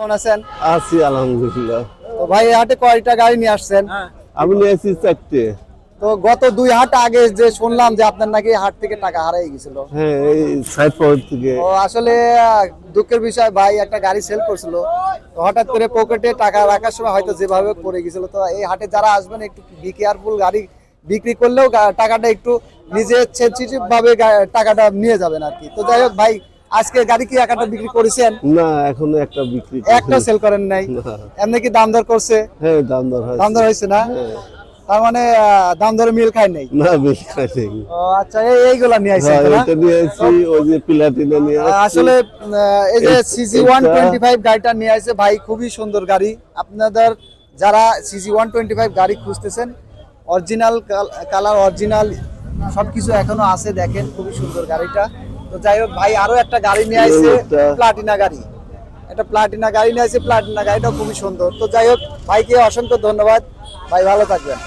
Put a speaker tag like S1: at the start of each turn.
S1: কেমন আছেন?
S2: আছি আলহামদুলিল্লাহ।
S1: তো ভাই এই হাটে কয়টা গাড়ি নিয়ে আসছেন?
S2: আমি নিয়েছি 4টে।
S1: তো গত 2 হাট আগে যে শুনলাম যে আপনার নাকি হাট থেকে টাকা হারিয়ে গেছিল।
S2: হ্যাঁ, এই সাইফর থেকে।
S1: ও আসলে দুঃখের বিষয় ভাই, একটা গাড়ি সেল করছিল, তো হঠাৎ করে পকেটে টাকা রাখার সময় হয়তো যেভাবে পড়ে গেছিল। তো এই হাটে যারা আসবেন একটু বি কেয়ারফুল, গাড়ি বিক্রি করলেও টাকাটা একটু নিজে সেনসিটিভ ভাবে টাকাটা নিয়ে যাবেন আর কি। তো যাই হোক ভাই, আজকে গাড়ি কি একটা বিক্রি করেছেন?
S2: না, এখনো একটা বিক্রি
S1: একটা সেল করেন নাই?
S2: না।
S1: এমনি কি দাম দর করছে?
S2: হ্যাঁ, দাম দর হয়েছে।
S1: দাম দর হয়েছে না?
S2: হ্যাঁ।
S1: তার মানে দাম দরে মিল খায় নাই।
S2: না, বেশি খাইছে।
S1: ও আচ্ছা, এইগুলা নিয়ে আইছেন
S2: হ্যাঁ,
S1: তাই না?
S2: এটা নিয়ে আসছি, ওই যে প্লাটিনা নিয়ে আসছি।
S1: আসলে এই যে সিজি 125 গাড়িটা নিয়ে আসছে ভাই, খুবই সুন্দর গাড়ি। আপনাদের যারা সিজি 125 গাড়ি খুঁজতেছেন, অরিজিনাল কালার, অরিজিনাল সবকিছু এখনো আছে, দেখেন খুবই সুন্দর গাড়িটা। তো যাই হোক ভাই, আরো একটা গাড়ি নিয়ে আসছে, প্লাটিনা গাড়ি। একটা প্লাটিনা গাড়ি নিয়ে আসছে, প্লাটিনা গাড়িটা খুবই সুন্দর। তো যাই হোক ভাইকে অসংখ্য ধন্যবাদ, ভাই ভালো থাকবেন।